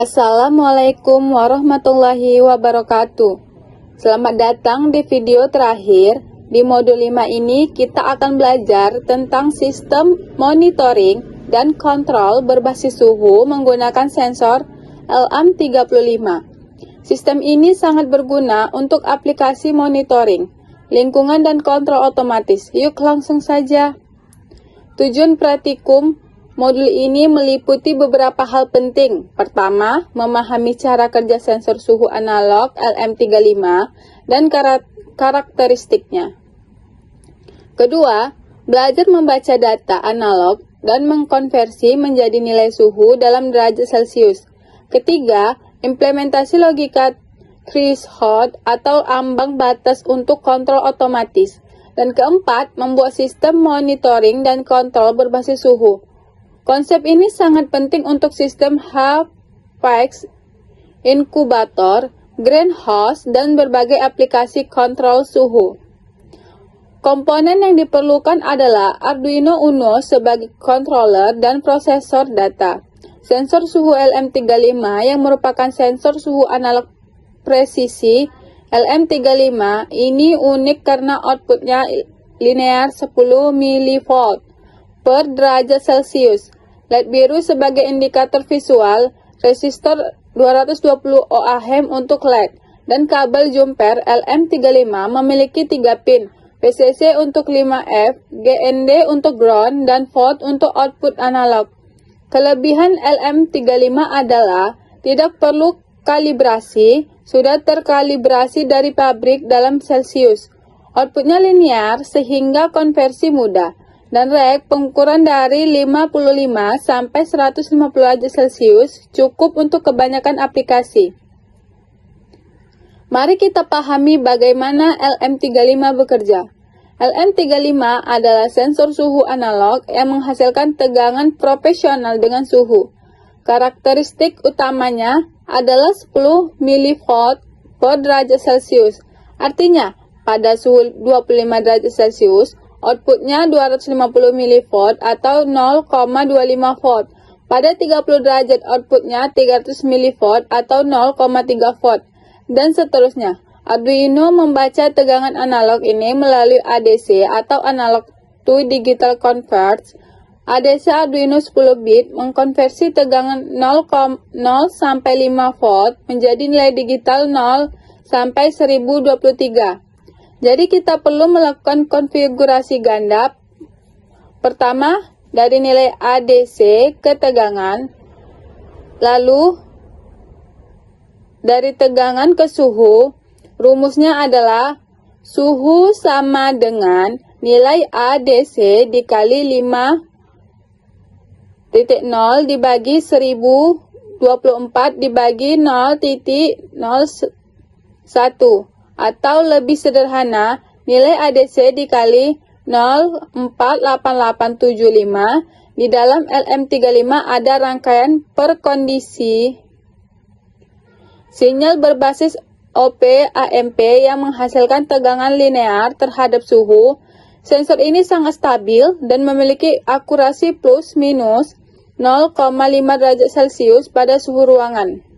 Assalamualaikum warahmatullahi wabarakatuh. Selamat datang di video terakhir. Di modul 5 ini kita akan belajar tentang sistem monitoring dan kontrol berbasis suhu menggunakan sensor LM35. Sistem ini sangat berguna untuk aplikasi monitoring, lingkungan dan kontrol otomatis. Yuk langsung saja. Tujuan praktikum modul ini meliputi beberapa hal penting. Pertama, memahami cara kerja sensor suhu analog LM35 dan karakteristiknya. Kedua, belajar membaca data analog dan mengkonversi menjadi nilai suhu dalam derajat Celcius. Ketiga, implementasi logika threshold atau ambang batas untuk kontrol otomatis. Dan keempat, membuat sistem monitoring dan kontrol berbasis suhu. Konsep ini sangat penting untuk sistem HVAC, inkubator, greenhouse, dan berbagai aplikasi kontrol suhu. Komponen yang diperlukan adalah Arduino Uno sebagai controller dan prosesor data. Sensor suhu LM35 yang merupakan sensor suhu analog presisi. LM35 ini unik karena outputnya linear 10 mV per derajat Celcius. LED biru sebagai indikator visual, resistor 220 ohm untuk LED, dan kabel jumper LM35 memiliki 3 pin, VCC untuk 5F, GND untuk ground, dan volt untuk output analog. Kelebihan LM35 adalah tidak perlu kalibrasi, sudah terkalibrasi dari pabrik dalam Celcius. Outputnya linear sehingga konversi mudah. Dan rek pengukuran dari 55 sampai 150 derajat Celcius cukup untuk kebanyakan aplikasi. Mari kita pahami bagaimana LM35 bekerja. LM35 adalah sensor suhu analog yang menghasilkan tegangan proporsional dengan suhu. Karakteristik utamanya adalah 10 mV per derajat Celcius. Artinya, pada suhu 25 derajat Celcius, outputnya 250 mV atau 0,25 volt. Pada 30 derajat outputnya 300 mV atau 0,3 volt. Dan seterusnya. Arduino membaca tegangan analog ini melalui ADC atau analog to digital converter. ADC Arduino 10 bit mengkonversi tegangan 0 sampai 5 volt menjadi nilai digital 0 sampai 1023. Jadi kita perlu melakukan konfigurasi ganda. Pertama, dari nilai ADC ke tegangan, lalu dari tegangan ke suhu. Rumusnya adalah suhu sama dengan nilai ADC dikali 5.0 dibagi 1024 dibagi 0.01. Atau lebih sederhana, nilai ADC dikali 0,48875. Di dalam LM35 ada rangkaian perkondisi sinyal berbasis OP-AMP yang menghasilkan tegangan linear terhadap suhu. Sensor ini sangat stabil dan memiliki akurasi plus minus 0,5 derajat Celcius pada suhu ruangan.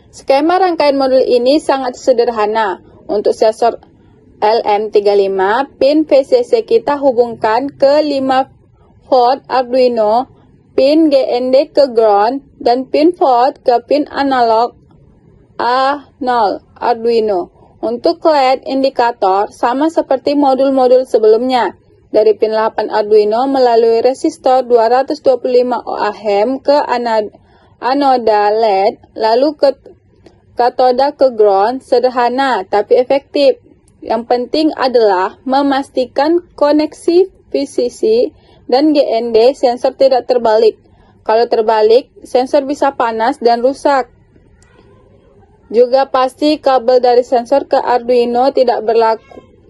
Skema rangkaian modul ini sangat sederhana. Untuk sensor LM35, pin VCC kita hubungkan ke 5 volt Arduino, pin GND ke ground, dan pin volt ke pin analog A0 Arduino. Untuk LED indikator, sama seperti modul-modul sebelumnya. Dari pin 8 Arduino melalui resistor 225 ohm ke anoda LED, lalu ke katoda ke ground. Sederhana tapi efektif. Yang penting adalah memastikan koneksi VCC dan GND sensor tidak terbalik. Kalau terbalik, sensor bisa panas dan rusak. Juga pasti kabel dari sensor ke Arduino tidak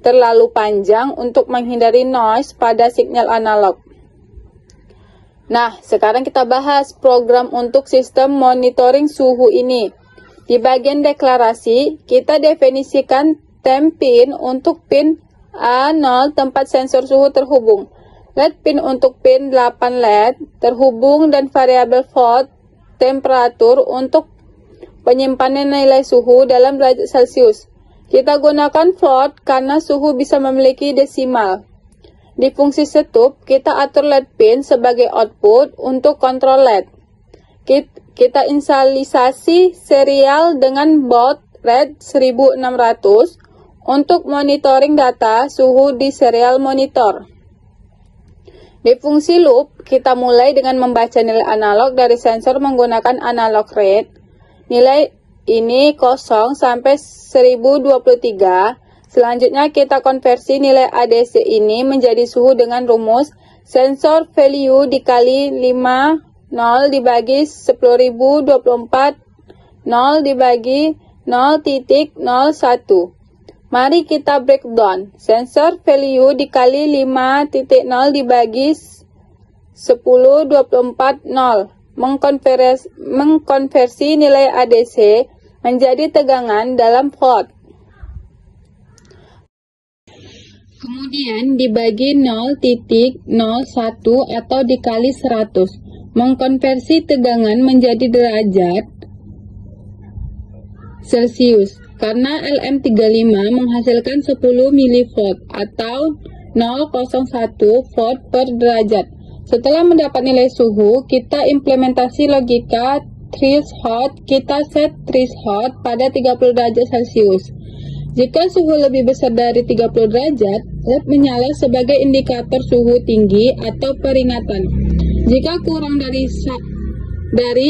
terlalu panjang untuk menghindari noise pada sinyal analog. Nah, sekarang kita bahas program untuk sistem monitoring suhu ini. Di bagian deklarasi, kita definisikan temp pin untuk pin A0 tempat sensor suhu terhubung. LED pin untuk pin 8 LED terhubung dan variabel volt temperatur untuk penyimpanan nilai suhu dalam derajat Celcius. Kita gunakan float karena suhu bisa memiliki desimal. Di fungsi setup, kita atur LED pin sebagai output untuk kontrol LED. Kita inisialisasi serial dengan baud rate 1600 untuk monitoring data suhu di serial monitor. Di fungsi loop, kita mulai dengan membaca nilai analog dari sensor menggunakan analog rate. Nilai ini 0 sampai 1023. Selanjutnya kita konversi nilai ADC ini menjadi suhu dengan rumus sensor value dikali 50 dibagi 10.024 0 dibagi 0.01. Mari kita breakdown. Sensor value dikali 5.0 dibagi 10.24 0. Mengkonversi nilai ADC menjadi tegangan dalam volt. Kemudian dibagi 0.01 atau dikali 100. Mengkonversi tegangan menjadi derajat Celcius. Karena LM35 menghasilkan 10 mV atau 0,01 volt per derajat. Setelah mendapat nilai suhu, kita implementasi logika threshold. Kita set threshold pada 30 derajat Celcius. Jika suhu lebih besar dari 30 derajat, LED menyala sebagai indikator suhu tinggi atau peringatan. Jika kurang dari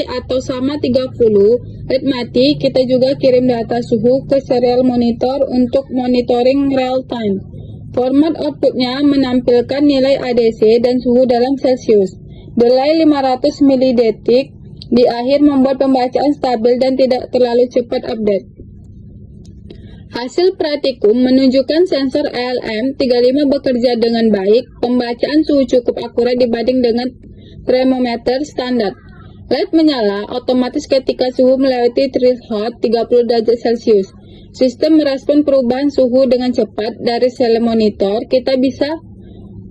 atau sama 30, LED mati. Kita juga kirim data suhu ke serial monitor untuk monitoring real time. Format outputnya menampilkan nilai ADC dan suhu dalam Celcius. Delay 500 milidetik di akhir membuat pembacaan stabil dan tidak terlalu cepat update. Hasil praktikum menunjukkan sensor LM35 bekerja dengan baik. Pembacaan suhu cukup akurat dibanding dengan termometer standar. LED menyala otomatis ketika suhu melewati threshold 30 derajat Celcius. Sistem merespon perubahan suhu dengan cepat. Dari sel monitor, kita bisa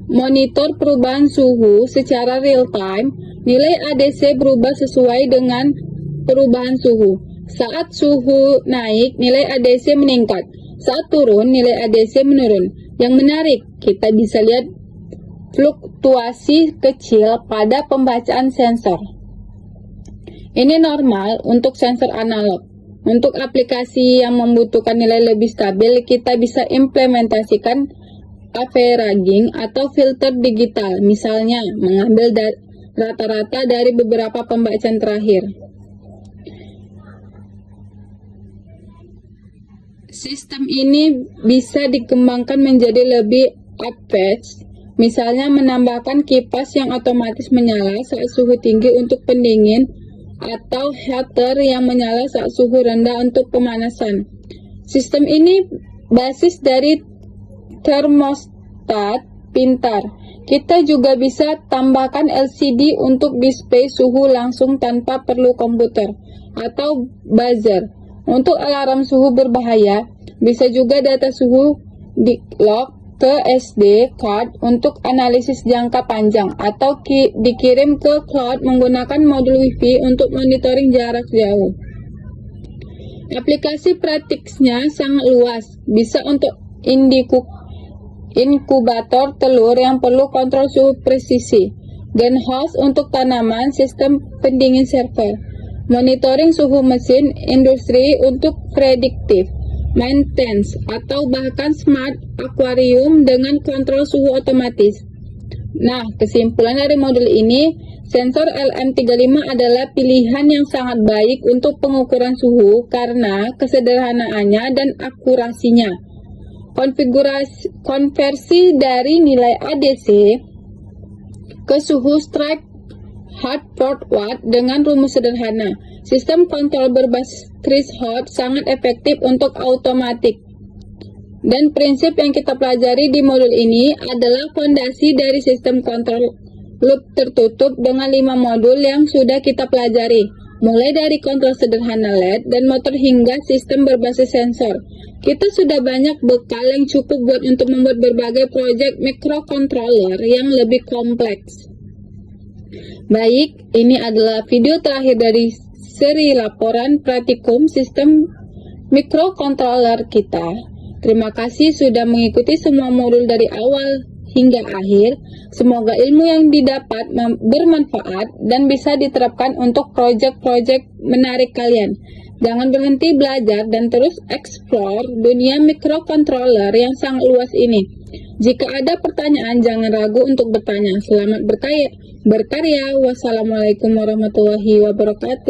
monitor perubahan suhu secara real time. Nilai ADC berubah sesuai dengan perubahan suhu. Saat suhu naik, nilai ADC meningkat. Saat turun, nilai ADC menurun. Yang menarik, kita bisa lihat fluktuasi kecil pada pembacaan sensor. Ini normal untuk sensor analog. Untuk aplikasi yang membutuhkan nilai lebih stabil, kita bisa implementasikan averaging atau filter digital, misalnya mengambil rata-rata dari beberapa pembacaan terakhir. Sistem ini bisa dikembangkan menjadi lebih advanced, misalnya menambahkan kipas yang otomatis menyala saat suhu tinggi untuk pendingin, atau heater yang menyala saat suhu rendah untuk pemanasan. Sistem ini basis dari termostat pintar. Kita juga bisa tambahkan LCD untuk display suhu langsung tanpa perlu komputer, atau buzzer. Untuk alarm suhu berbahaya, bisa juga data suhu di-lock ke SD card untuk analisis jangka panjang, atau dikirim ke cloud menggunakan modul Wi-Fi untuk monitoring jarak jauh. Aplikasi praktisnya sangat luas, bisa untuk inkubator telur yang perlu kontrol suhu presisi, greenhouse untuk tanaman, sistem pendingin server, monitoring suhu mesin industri untuk prediktif maintenance, atau bahkan smart aquarium dengan kontrol suhu otomatis. Nah, kesimpulan dari modul ini, sensor LM35 adalah pilihan yang sangat baik untuk pengukuran suhu karena kesederhanaannya dan akurasinya. Konversi dari nilai ADC ke suhu strike Hartford Watt dengan rumus sederhana. Sistem kontrol berbasis threshold sangat efektif untuk otomatik. Dan prinsip yang kita pelajari di modul ini adalah fondasi dari sistem kontrol loop tertutup dengan 5 modul yang sudah kita pelajari, mulai dari kontrol sederhana LED dan motor hingga sistem berbasis sensor. Kita sudah banyak bekal yang cukup buat untuk membuat berbagai proyek microcontroller yang lebih kompleks. Baik, ini adalah video terakhir dari seri laporan praktikum sistem microcontroller kita. Terima kasih sudah mengikuti semua modul dari awal hingga akhir. Semoga ilmu yang didapat bermanfaat dan bisa diterapkan untuk proyek-proyek menarik kalian. Jangan berhenti belajar dan terus explore dunia microcontroller yang sangat luas ini. Jika ada pertanyaan, jangan ragu untuk bertanya. Selamat berkarya. Wassalamualaikum warahmatullahi wabarakatuh.